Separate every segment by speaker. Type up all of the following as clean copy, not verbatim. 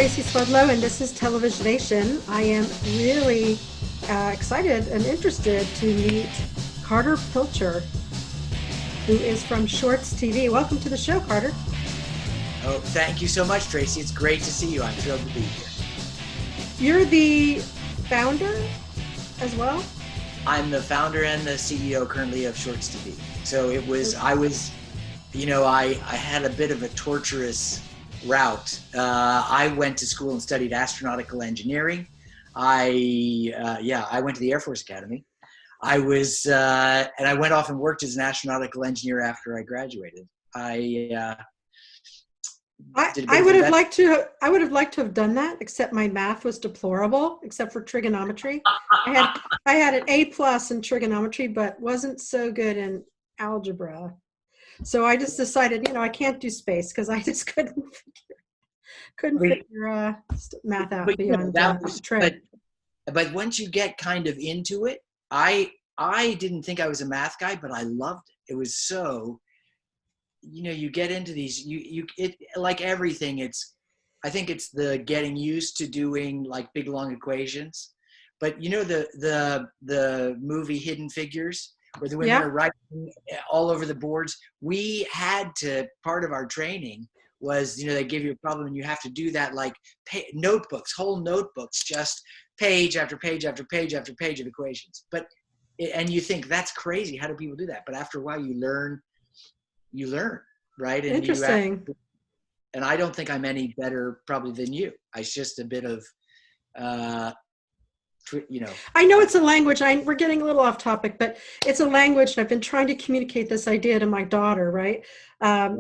Speaker 1: Tracy Swedlow, and this is Televisionation. I am really excited and interested to meet Carter Pilcher, who is from ShortsTV. Welcome to the show, Carter.
Speaker 2: Oh, thank you so much, Tracy. It's great to see you. I'm thrilled to be here.
Speaker 1: You're the founder as well?
Speaker 2: I'm the founder and the CEO currently of ShortsTV. So I had a bit of a torturous route. I went to school and studied astronautical engineering. I went to the Air Force Academy. I went off and worked as an astronautical engineer after I graduated. I would have liked to have done that, except my math was deplorable, except for trigonometry. I had an A+ in trigonometry, but wasn't so good in algebra. So I just decided, I can't do space because I just couldn't figure math out beyond trig. But once you get kind of into it, I didn't think I was a math guy, but I loved it. It was so, you get into these, it like everything. I think it's the getting used to doing like big long equations. But the movie Hidden Figures, where the women are writing all over the boards. We had to, part of our training was, they give you a problem and you have to do that, like whole notebooks, just page after page after page after page of equations. And you think that's crazy. How do people do that? But after a while you learn, right? And
Speaker 1: interesting.
Speaker 2: And I don't think I'm any better probably than you. It's just a bit of,
Speaker 1: I know it's a language. We're getting a little off topic, but it's a language. I've been trying to communicate this idea to my daughter, right?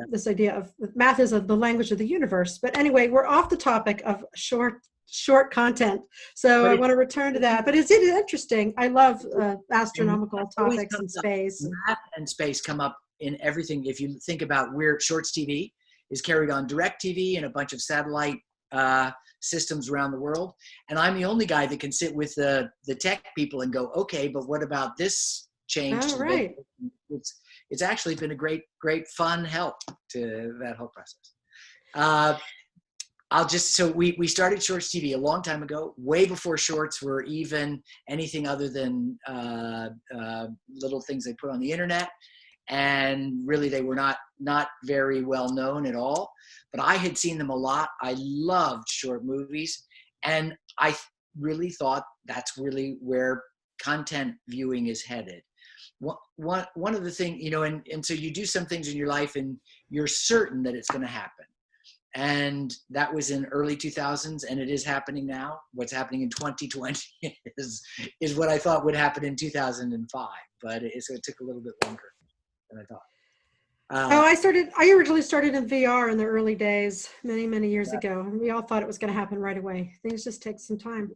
Speaker 1: This idea of math is the language of the universe. But anyway, we're off the topic of short content. So I want to return to that. But is it interesting? I love astronomical topics and space.
Speaker 2: Math and space come up in everything. If you think about where ShortsTV is carried on DirecTV and a bunch of satellite systems around the world, and I'm the only guy that can sit with the tech people and go, okay, but what about this change?
Speaker 1: Oh, right.
Speaker 2: It's actually been a great fun help to that whole process. We started ShortsTV a long time ago, way before shorts were even anything other than little things they put on the internet. And really, they were not very well known at all. But I had seen them a lot. I loved short movies. And I really thought that's really where content viewing is headed. One of the things, and so you do some things in your life and you're certain that it's going to happen. And that was in early 2000s, and it is happening now. What's happening in 2020 is what I thought would happen in 2005. But it took a little bit longer than I thought.
Speaker 1: I originally started in VR in the early days, many years ago. And we all thought it was going to happen right away. Things just take some time.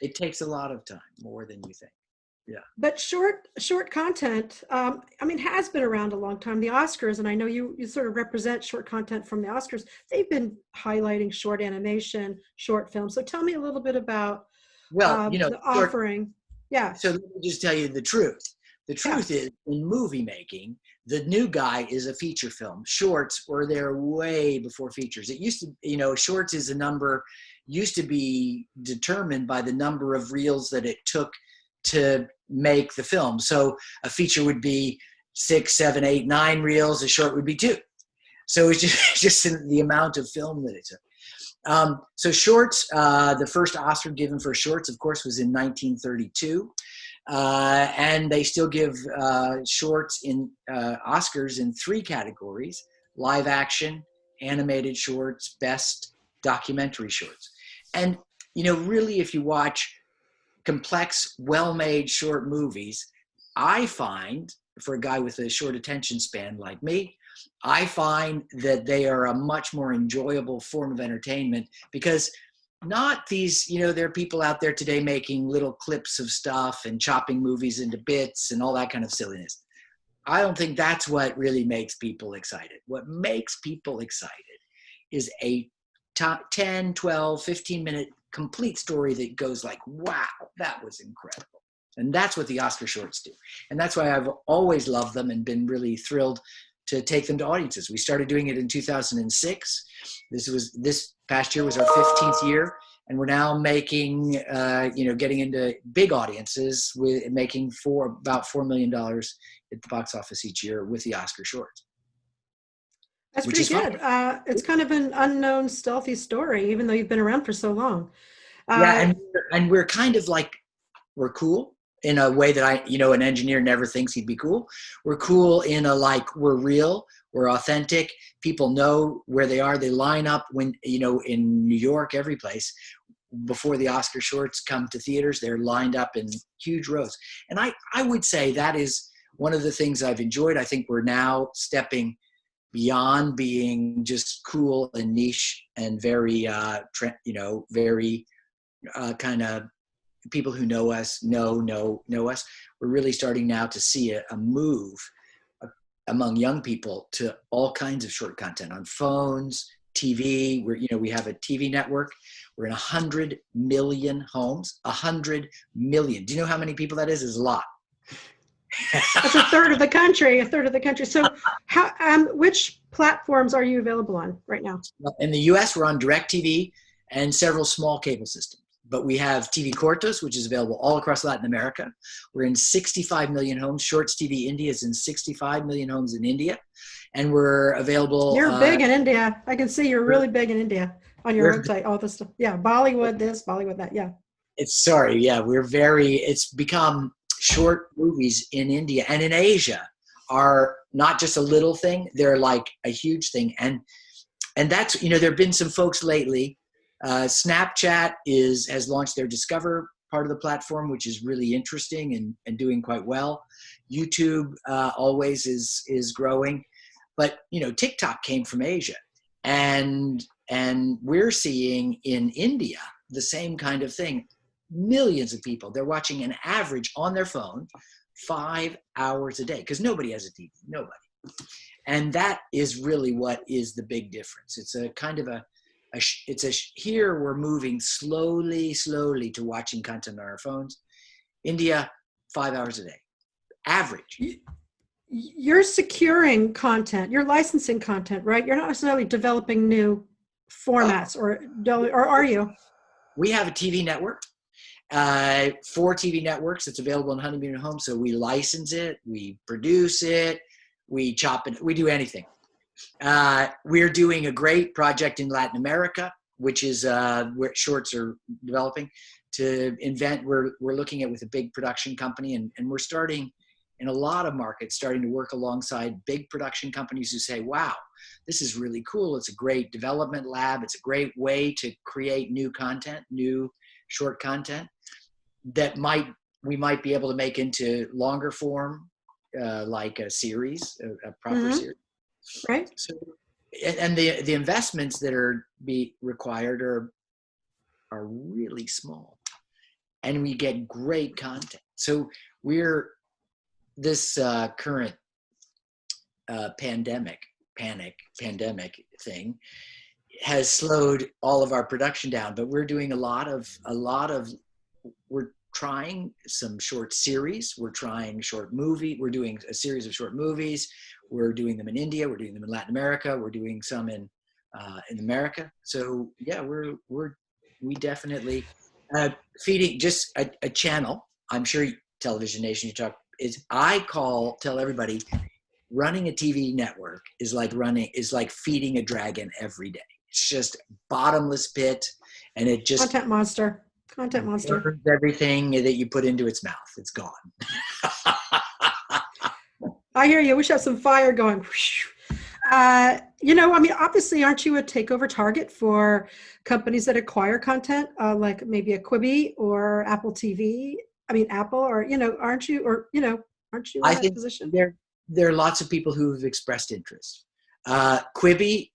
Speaker 2: It takes a lot of time, more than you think. Yeah.
Speaker 1: But short content, has been around a long time. The Oscars, and I know you sort of represent short content from the Oscars. They've been highlighting short animation, short films. So tell me a little bit about the offering. Yeah.
Speaker 2: So let me just tell you the truth. The truth is, in movie making, the new guy is a feature film. Shorts were there way before features. It used to, shorts is a number, used to be determined by the number of reels that it took to make the film. So a feature would be 6, 7, 8, 9 reels. A short would be 2. So it's just the amount of film that it took. So shorts, the first Oscar given for shorts, of course, was in 1932. And they still give shorts in Oscars in 3 categories: live action, animated shorts, best documentary shorts. And, really, if you watch complex, well-made short movies, I find, for a guy with a short attention span like me, I find that they are a much more enjoyable form of entertainment because not these, there are people out there today making little clips of stuff and chopping movies into bits and all that kind of silliness. I don't think that's what really makes people excited. What makes people excited is a 10, 12, 15-minute complete story that goes like, wow, that was incredible. And that's what the Oscar shorts do. And that's why I've always loved them and been really thrilled to take them to audiences. We started doing it in 2006. This Past year was our 15th year, and we're now making, getting into big audiences with making about $4 million at the box office each year with the Oscar shorts.
Speaker 1: That's pretty good. It's kind of an unknown, stealthy story, even though you've been around for so long.
Speaker 2: Yeah, and we're kind of like, we're cool in a way that an engineer never thinks he'd be cool. We're cool in a, like, we're real, we're authentic. People know where they are. They line up when, in New York, every place, before the Oscar shorts come to theaters, they're lined up in huge rows. And I would say that is one of the things I've enjoyed. I think we're now stepping beyond being just cool and niche and very, very kind of people who know us know us. We're really starting now to see a move among young people to all kinds of short content on phones, TV. We have a TV network. We're in 100 million homes. 100 million. Do you know how many people that is? It's a lot.
Speaker 1: That's a third of the country. So, which platforms are you available on right now?
Speaker 2: In the U.S., we're on DirecTV and several small cable systems. But we have TV Cortos, which is available all across Latin America. We're in 65 million homes. ShortsTV India is in 65 million homes in India. And we're available.
Speaker 1: You're big in India. I can see you're really big in India on your website, all this stuff. Yeah, Bollywood this, Bollywood that, yeah.
Speaker 2: It's become short movies in India and in Asia are not just a little thing. They're like a huge thing. And that's, there have been some folks lately. Snapchat has launched their Discover part of the platform, which is really interesting and doing quite well. YouTube always is growing, but TikTok came from Asia, and we're seeing in India the same kind of thing. Millions of people, they're watching an average on their phone 5 hours a day because nobody has a TV, nobody, and that is really what is the big difference. It's a kind of here we're moving slowly to watching content on our phones. India, 5 hours a day, average.
Speaker 1: You're securing content, you're licensing content, right? You're not necessarily developing new formats, or are you?
Speaker 2: We have a TV network, 4 TV networks. It's available in 100 million homes. So we license it, we produce it, we chop it, we do anything. We're doing a great project in Latin America, which is where shorts are developing to invent. We're looking at with a big production company, and we're starting in a lot of markets, starting to work alongside big production companies who say, wow, this is really cool. It's a great development lab. It's a great way to create new content, new short content that we might be able to make into longer form, like a series, a proper series.
Speaker 1: Right.
Speaker 2: So, and the investments that are required are really small, and we get great content. So this current pandemic thing has slowed all of our production down, but we're doing we're trying some short series. We're trying short movie. We're doing a series of short movies. We're doing them in India. We're doing them in Latin America. We're doing some in America. So yeah, we definitely feeding just a channel. I'm sure Televisionation tell everybody running a TV network is like feeding a dragon every day. It's just bottomless pit, and it just
Speaker 1: content monster.
Speaker 2: Everything that you put into its mouth, it's gone.
Speaker 1: I hear you. We should have some fire going. Obviously, aren't you a takeover target for companies that acquire content, like maybe a Quibi or Apple TV? I mean, Apple, or aren't you? Or aren't you in that position?
Speaker 2: There are lots of people who have expressed interest. Quibi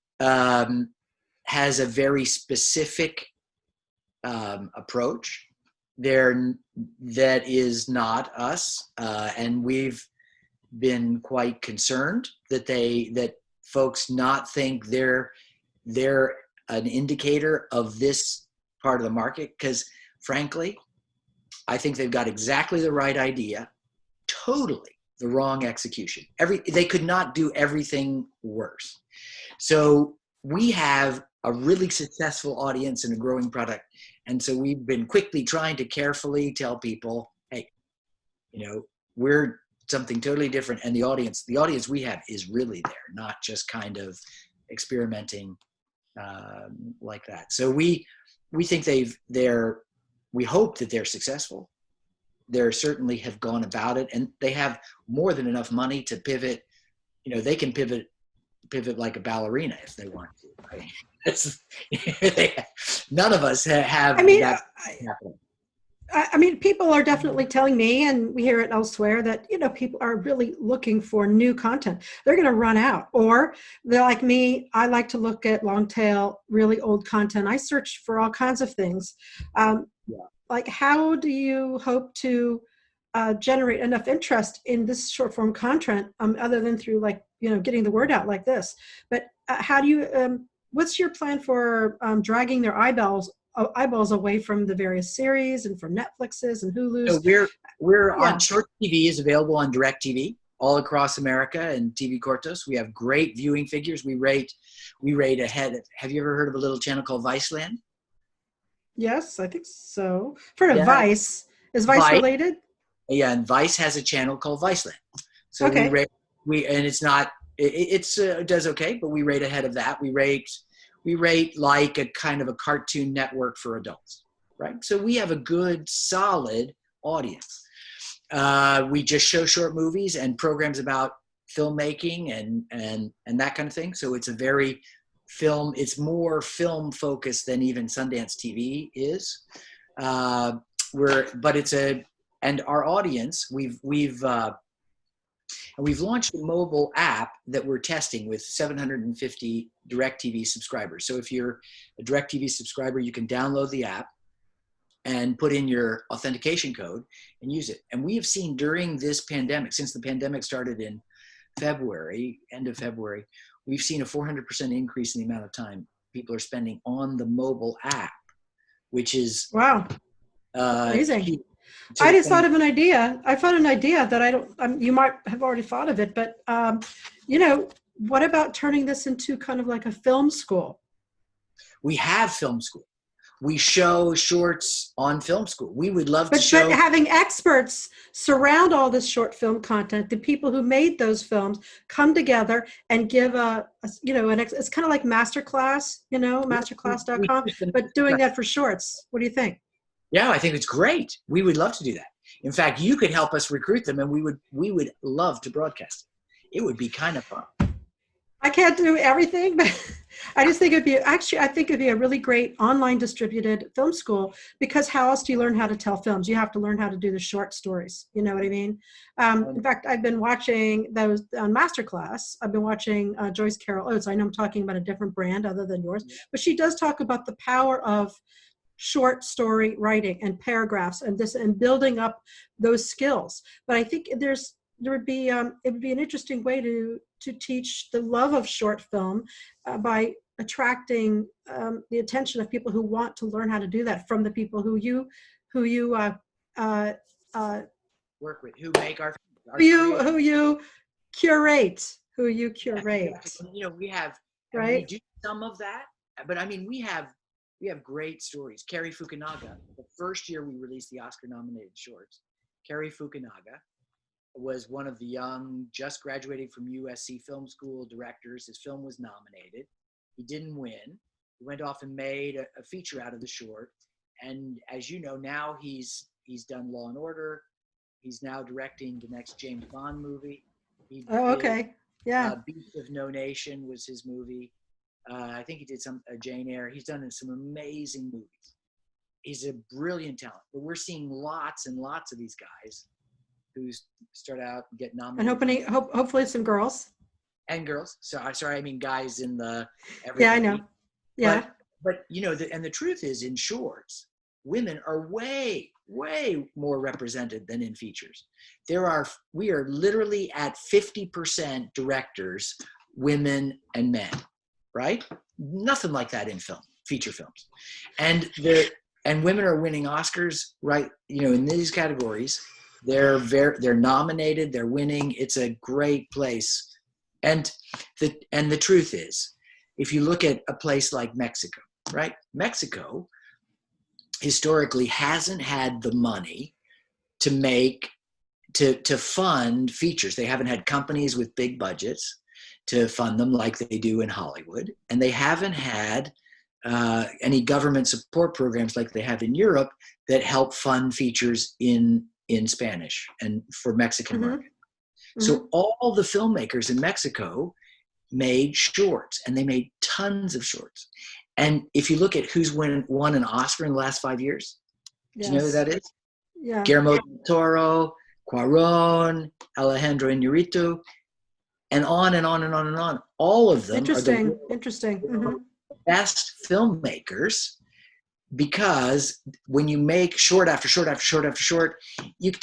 Speaker 2: has a very specific approach that is not us, and we've been quite concerned that folks not think they're an indicator of this part of the market, because frankly, I think they've got exactly the right idea, totally the wrong execution. They could not do everything worse. So we have a really successful audience and a growing product. And so we've been quickly trying to carefully tell people, hey, you know, we're something totally different. And the audience we have is really there, not just kind of experimenting like that. So we think we hope that they're successful. They certainly have gone about it, and they have more than enough money to pivot. You know, they can pivot like a ballerina if they want to. Right? None of us have that happening.
Speaker 1: I mean, people are definitely telling me, and we hear it elsewhere, that, you know, people are really looking for new content. They're going to run out, or they're like me. I like to look at long tail, really old content. I search for all kinds of things. Like, how do you hope to generate enough interest in this short form content, other than through, like, you know, getting the word out like this? But how do you, what's your plan for dragging their eyeballs away from the various series and from Netflix's and Hulu's?
Speaker 2: So we're on ShortsTV is available on DirecTV all across America and TV Cortos. We have great viewing figures. We rate ahead. Have you ever heard of a little channel called Viceland?
Speaker 1: Yes, I think so. For Vice. Is Vice related?
Speaker 2: Yeah, and Vice has a channel called Viceland. So
Speaker 1: okay.
Speaker 2: and it's not, it does okay, but we rate ahead of that. We rate like a kind of a Cartoon Network for adults, right? So we have a good, solid audience. We just show short movies and programs about filmmaking and that kind of thing. So it's it's more film focused than even Sundance TV is. And our audience, we've launched a mobile app that we're testing with 750 DirecTV subscribers. So if you're a DirecTV subscriber, you can download the app and put in your authentication code and use it. And we have seen during this pandemic, since the pandemic started in end of February, we've seen a 400% increase in the amount of time people are spending on the mobile app, which is
Speaker 1: amazing.
Speaker 2: huge.
Speaker 1: I just thought of an idea. I found an idea that you might have already thought of it, but you know, what about turning this into kind of like a film school?
Speaker 2: We have film school. We show shorts on film school. We would love to show.
Speaker 1: But having experts surround all this short film content, the people who made those films come together and give it's kind of like masterclass, you know, masterclass.com, but doing that for shorts. What do you think?
Speaker 2: Yeah, I think it's great. We would love to do that. In fact, you could help us recruit them, and we would love to broadcast it. It would be kind of fun.
Speaker 1: I can't do everything, but I just think I think it'd be a really great online distributed film school, because how else do you learn how to tell films? You have to learn how to do the short stories. You know what I mean? In fact, I've been watching those on Masterclass. I've been watching Joyce Carol Oates. I know I'm talking about a different brand other than yours, but she does talk about the power of short story writing and paragraphs and building up those skills. But I think it would be an interesting way to teach the love of short film by attracting the attention of people who want to learn how to do that from the people who you
Speaker 2: work with, who make our
Speaker 1: who you curate.
Speaker 2: You know, we have
Speaker 1: right.
Speaker 2: We do some of that, but I mean, we have great stories. Cary Fukunaga, the first year we released the Oscar-nominated shorts, Cary Fukunaga was one of the young, just graduating from USC Film School directors. His film was nominated. He didn't win. He went off and made a feature out of the short. And as you know, now he's done Law and Order. He's now directing the next James Bond movie.
Speaker 1: Okay. Yeah.
Speaker 2: Beast of No Nation was his movie. I think he did some Jane Eyre. He's done some amazing movies. He's a brilliant talent, but we're seeing lots and lots of these guys who start out and get nominated.
Speaker 1: And hopefully some girls.
Speaker 2: And girls. So sorry, I mean guys in the
Speaker 1: everybody. Yeah, I know. Yeah.
Speaker 2: But you know, and the truth is, in shorts, women are way, way more represented than in features. We are literally at 50% directors, women and men. Right? Nothing like that in feature films. And women are winning Oscars, right? You know, in these categories, they're nominated, they're winning. It's a great place. And the truth is, if you look at a place like Mexico, right? Mexico historically hasn't had the money to make, to fund features. They haven't had companies with big budgets to fund them like they do in Hollywood. And they haven't had any government support programs like they have in Europe that help fund features in Spanish and for Mexican market. So all the filmmakers in Mexico made shorts, and they made tons of shorts. And if you look at who's won an Oscar in the last 5 years, do you know who that is?
Speaker 1: Yeah.
Speaker 2: Guillermo del Toro, Cuarón, Alejandro Iñárritu, and on and on and on and on. All of them
Speaker 1: Interesting.
Speaker 2: are the
Speaker 1: Interesting.
Speaker 2: best filmmakers, because when you make short after short after short after short, you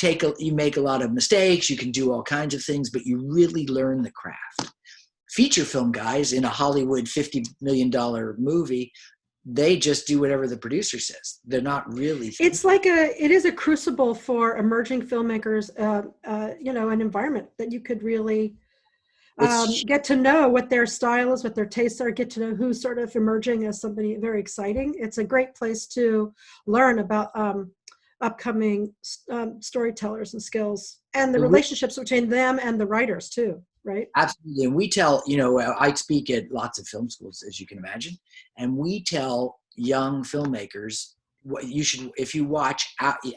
Speaker 2: make a lot of mistakes. You can do all kinds of things, but you really learn the craft. Feature film guys in a Hollywood $50 million movie, they just do whatever the producer says. They're not really thinking.
Speaker 1: It's like it is a crucible for emerging filmmakers, an environment that you could really get to know what their style is, what their tastes are, get to know who's sort of emerging as somebody very exciting. It's a great place to learn about upcoming storytellers and skills, and the relationships between them and the writers too, right?
Speaker 2: Absolutely. And we tell, I speak at lots of film schools, as you can imagine, and we tell young filmmakers what you should, if you watch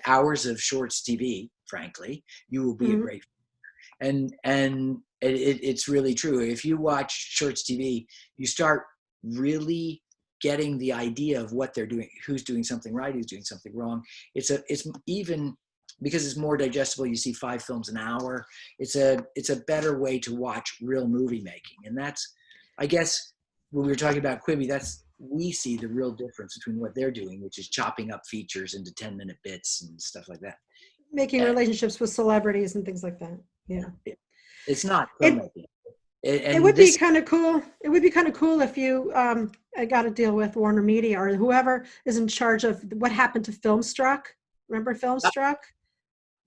Speaker 2: hours of Shorts TV, frankly, you will be a great, and it's really true. If you watch Shorts TV, you start really getting the idea of what they're doing, who's doing something right, who's doing something wrong. It's even because it's more digestible. You see 5 films an hour. It's a better way to watch real movie making. And that's, I guess, when we were talking about Quibi, we see the real difference between what they're doing, which is chopping up features into 10-minute bits and stuff like that.
Speaker 1: Making relationships with celebrities and things like that. Yeah.
Speaker 2: It's not filmmaking.
Speaker 1: It would be kind of cool. It would be kind of cool if you got to deal with Warner Media or whoever is in charge of what happened to Filmstruck. Remember Filmstruck?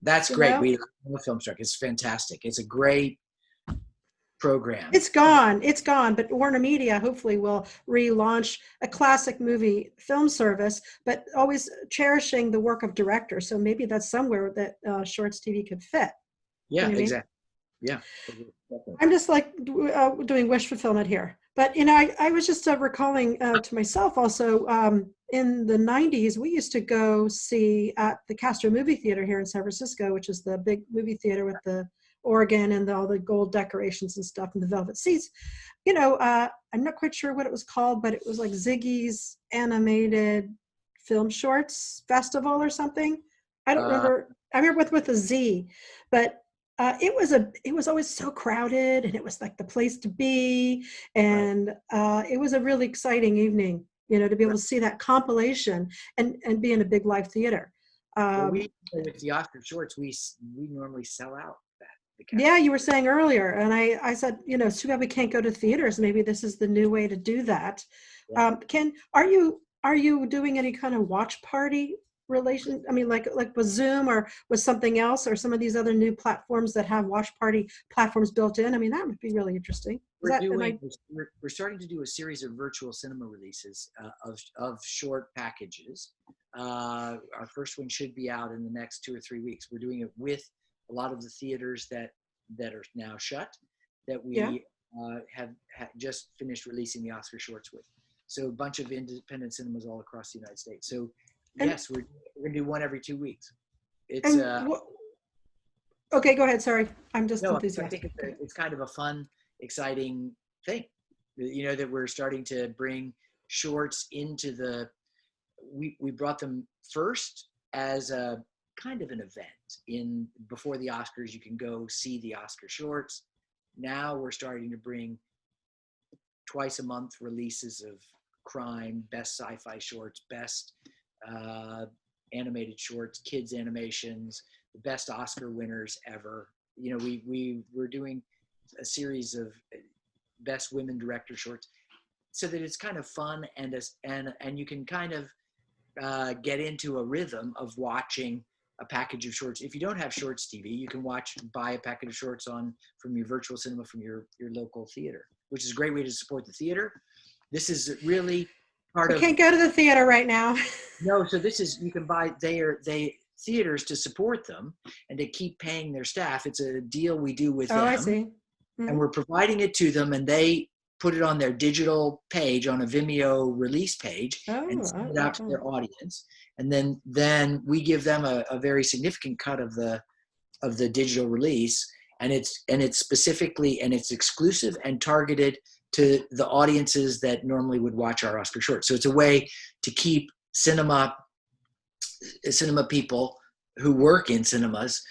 Speaker 2: That's great. We love Filmstruck. It's fantastic. It's a great program.
Speaker 1: It's gone. It's gone. But Warner Media hopefully will relaunch a classic movie film service, but always cherishing the work of directors. So maybe that's somewhere that Shorts TV could fit.
Speaker 2: Yeah,
Speaker 1: You know
Speaker 2: exactly. Yeah.
Speaker 1: I'm just like doing wish fulfillment here. But, I was just recalling to myself also, in the 90s, we used to go see at the Castro Movie Theater here in San Francisco, which is the big movie theater with the organ and all the gold decorations and stuff and the velvet seats. I'm not quite sure what it was called, but it was like Ziggy's Animated Film Shorts Festival or something. I don't remember. I remember with a Z, but it was always so crowded, and it was like the place to be, and it was a really exciting evening, to be able to see that compilation and be in a big live theater.
Speaker 2: With the Oscar shorts, we normally sell out that.
Speaker 1: Yeah, you were saying earlier, and I said, it's too bad we can't go to theaters. Maybe this is the new way to do that. Yeah. Are you doing any kind of watch party relation? I mean, like with Zoom or with something else, or some of these other new platforms that have watch party platforms built in? I mean, that would be really interesting.
Speaker 2: We're starting to do a series of virtual cinema releases of short packages. Our first one should be out in the next 2 or 3 weeks. We're doing it with a lot of the theaters that are now shut, that we have just finished releasing the Oscar shorts with. So a bunch of independent cinemas all across the United States. So yes, we're going to do one every 2 weeks. It's
Speaker 1: okay, go ahead. Sorry, I'm just
Speaker 2: enthusiastic. I think it's kind of a fun, exciting thing, that we're starting to bring shorts into the. We brought them first as a kind of an event before the Oscars. You can go see the Oscar shorts. Now we're starting to bring twice a month releases of crime, best sci-fi shorts, best animated shorts, kids animations, the best Oscar winners ever. We're doing a series of best women director shorts, so that it's kind of fun and you can kind of get into a rhythm of watching a package of shorts. If you don't have Shorts TV, you can buy a package of shorts from your virtual cinema from your local theater, which is a great way to support the theater. This is really part
Speaker 1: We
Speaker 2: of.
Speaker 1: can't go to the theater right now.
Speaker 2: No, so this is, you can buy, they theaters to support them and to keep paying their staff. It's a deal we do with
Speaker 1: Oh, I
Speaker 2: them,
Speaker 1: see.
Speaker 2: and we're providing it to them, and they put it on their digital page, on a Vimeo release page, and send it out to their audience. And then we give them a very significant cut of the digital release, and it's specifically, and it's exclusive and targeted to the audiences that normally would watch our Oscar short. So it's a way to keep cinema people who work in cinemas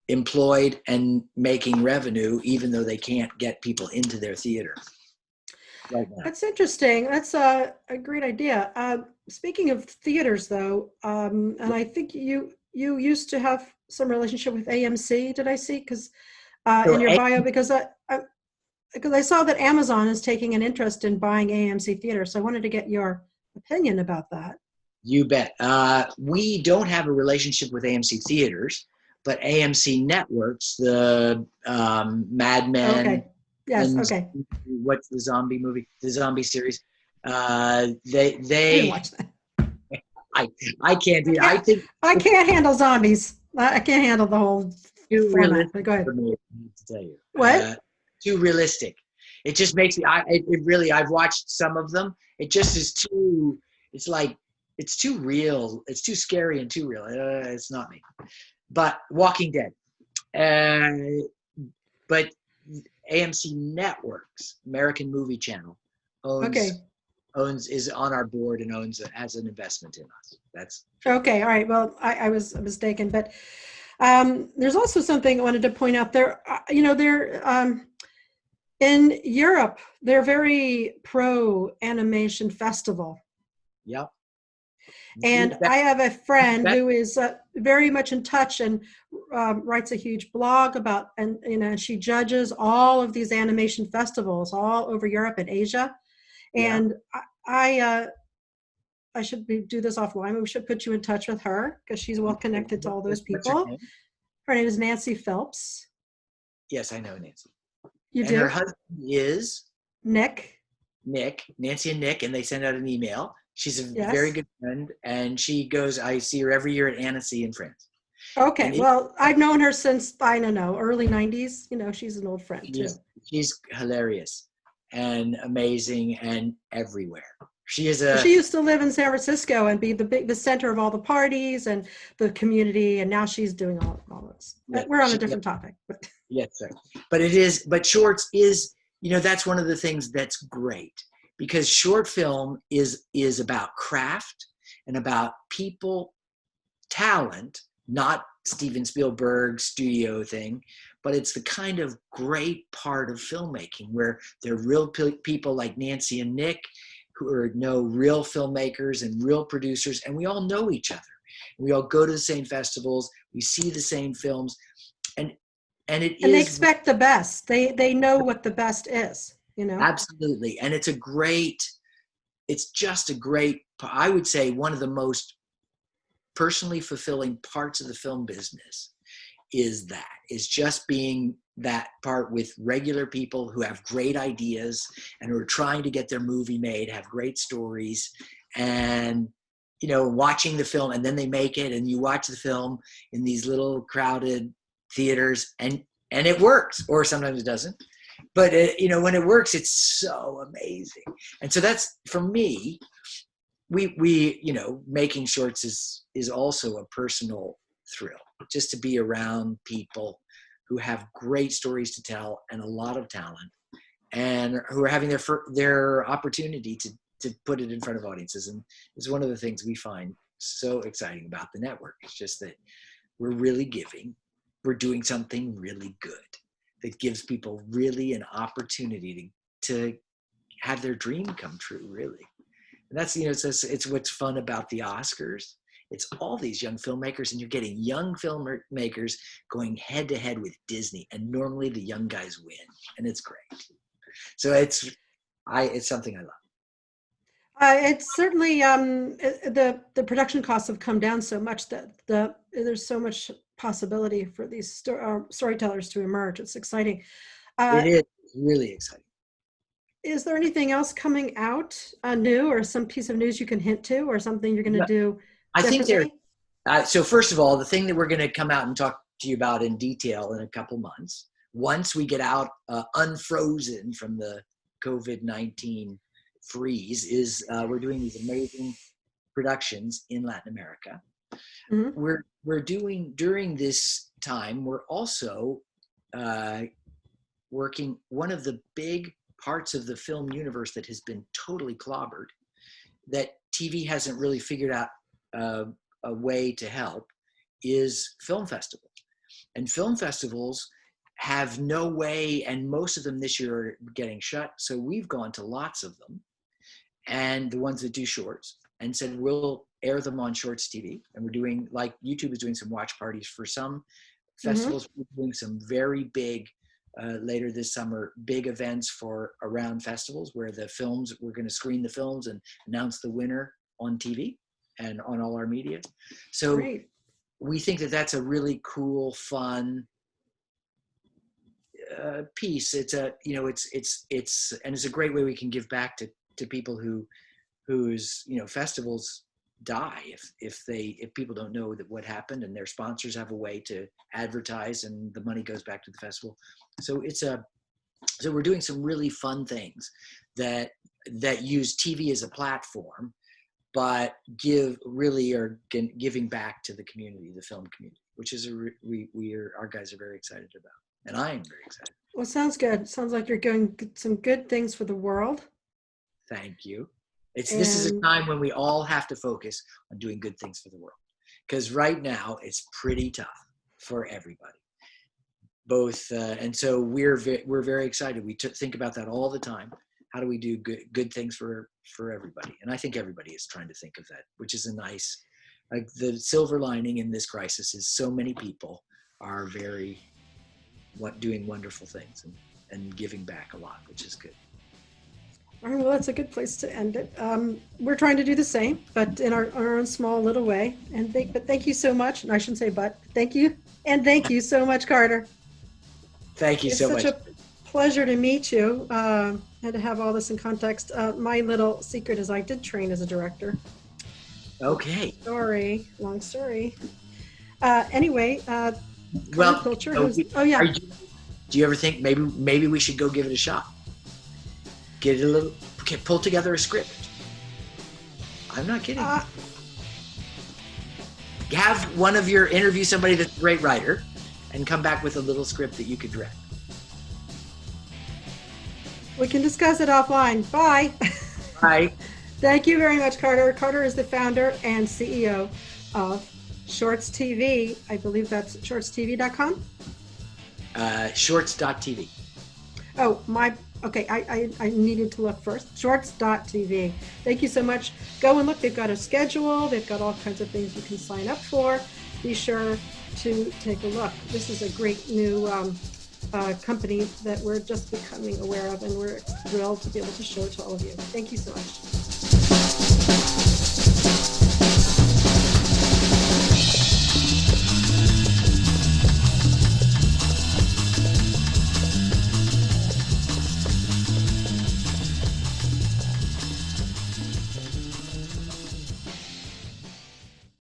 Speaker 2: employed and making revenue, even though they can't get people into their theater right now.
Speaker 1: That's interesting. That's a great idea. Speaking of theaters, though, and I think you used to have some relationship with AMC. Did I see? Because
Speaker 2: So
Speaker 1: in your bio, because I saw that Amazon is taking an interest in buying AMC theaters. So I wanted to get your opinion about that.
Speaker 2: You bet. We don't have a relationship with AMC theaters, but AMC Networks, the Mad Men.
Speaker 1: Okay. Yes.
Speaker 2: And
Speaker 1: Okay.
Speaker 2: what's the zombie movie? The zombie series.
Speaker 1: I didn't watch that.
Speaker 2: I can't do. I think
Speaker 1: I can't handle zombies. I can't handle the whole
Speaker 2: too
Speaker 1: format.
Speaker 2: realistic
Speaker 1: But go ahead.
Speaker 2: for me, I have to tell you.
Speaker 1: What?
Speaker 2: Too realistic. It just makes me. It really. I've watched some of them. It just is too. It's like it's too real. It's too scary and too real. It's not me. But Walking Dead. But AMC Networks, American Movie Channel, is on our board and has an investment in us. That's
Speaker 1: okay. All right. Well, I was mistaken, but there's also something I wanted to point out there. They're in Europe. They're very pro animation festival.
Speaker 2: Yep.
Speaker 1: And I have a friend who is very much in touch and writes a huge blog about, and she judges all of these animation festivals all over Europe and Asia. And I should do this offline. We should put you in touch with her because she's well connected to all those people. Her name is Nancy Phelps.
Speaker 2: Yes, I know Nancy.
Speaker 1: You
Speaker 2: and
Speaker 1: do?
Speaker 2: Her husband is
Speaker 1: Nick,
Speaker 2: Nancy and Nick, and they send out an email. She's a very good friend, and she goes, I see her every year at Annecy in France.
Speaker 1: Okay, well, I've known her since, I don't know, early 90s. She's an old friend too.
Speaker 2: She's hilarious and amazing and everywhere. She used to
Speaker 1: live in San Francisco and be the center of all the parties and the community, and now she's doing all this. Yeah, we're on a different topic. But.
Speaker 2: Yes, sir. But Shorts is, that's one of the things that's great, because short film is about craft and about people, talent, not Steven Spielberg studio thing, but it's the kind of great part of filmmaking where there are real people like Nancy and Nick who know real filmmakers and real producers, and we all know each other. We all go to the same festivals, we see the same films, and they
Speaker 1: expect the best. They know what the best is.
Speaker 2: Absolutely. And it's just a great, I would say, one of the most personally fulfilling parts of the film business is just being that part with regular people who have great ideas and who are trying to get their movie made, have great stories, and watching the film, and then they make it, and you watch the film in these little crowded theaters, and it works, or sometimes it doesn't. But when it works, it's so amazing. And so that's, for me, we making shorts is also a personal thrill, just to be around people who have great stories to tell and a lot of talent, and who are having their opportunity to put it in front of audiences. And it's one of the things we find so exciting about the network. It's just that we're really giving. We're doing something really good that gives people really an opportunity to have their dream come true, really. And that's, it's what's fun about the Oscars. It's all these young filmmakers, and you're getting young filmmakers going head to head with Disney, and normally the young guys win, and it's great. So it's something I love.
Speaker 1: It's certainly the production costs have come down so much that there's so much possibility for these storytellers to emerge. It's exciting.
Speaker 2: It is really exciting.
Speaker 1: is there anything else coming out new, or some piece of news you can hint to, or something you're going to do
Speaker 2: I think
Speaker 1: differently?
Speaker 2: so first of all, the thing that we're going to come out and talk to you about in detail in a couple months, once we get out unfrozen from the COVID-19 freeze, is we're doing these amazing productions in Latin America.
Speaker 1: Mm-hmm.
Speaker 2: We're doing, during this time, we're also working, one of the big parts of the film universe that has been totally clobbered, that TV hasn't really figured out a way to help, is film festivals. And film festivals have no way, and most of them this year are getting shut. So we've gone to lots of them, and the ones that do shorts, and said we'll air them on ShortsTV. And we're doing, like YouTube is doing some watch parties for some festivals.
Speaker 1: Mm-hmm.
Speaker 2: We're doing some very big, later this summer, big events for around festivals where the films, we're going to screen the films and announce the winner on TV and on all our media. So
Speaker 1: Great.
Speaker 2: we think that that's a really cool, fun piece. It's a, you know, it's and it's a great way we can give back to people whose, you know, festivals die if people don't know that what happened, and their sponsors have a way to advertise and the money goes back to the festival. So so we're doing some really fun things that use TV as a platform, but are giving back to the community, the film community, which is our guys are very excited about, and I am very excited.
Speaker 1: Well, sounds good. Sounds like you're doing some good things for the world.
Speaker 2: Thank you. This is a time when we all have to focus on doing good things for the world, because right now it's pretty tough for everybody. And so we're very excited. We think about that all the time. How do we do good things for everybody? And I think everybody is trying to think of that, which is a nice, like, the silver lining in this crisis is so many people are doing wonderful things and giving back a lot, which is good.
Speaker 1: All right, well, that's a good place to end it. We're trying to do the same, but in our own small little way. But thank you so much. And I shouldn't say but. Thank you. And thank you so much, Carter.
Speaker 2: Thank you so much.
Speaker 1: It's such a pleasure to meet you and to have all this in context. My little secret is I did train as a director.
Speaker 2: Okay.
Speaker 1: Long story. Anyway,
Speaker 2: well,
Speaker 1: Pilcher,
Speaker 2: do you ever think maybe we should go give it a shot? Pull together a script. I'm not kidding. Have one of your interview somebody that's a great writer and come back with a little script that you could direct.
Speaker 1: We can discuss it offline. Bye.
Speaker 2: Bye.
Speaker 1: Thank you very much, Carter. Carter is the founder and CEO of ShortsTV. I believe that's shortstv.com.
Speaker 2: Shorts.tv.
Speaker 1: Oh, okay, I needed to look first. Shorts.tv. Thank you so much. Go and look. They've got a schedule. They've got all kinds of things you can sign up for. Be sure to take a look. This is a great new company that we're just becoming aware of, and we're thrilled to be able to show it to all of you. Thank you so much.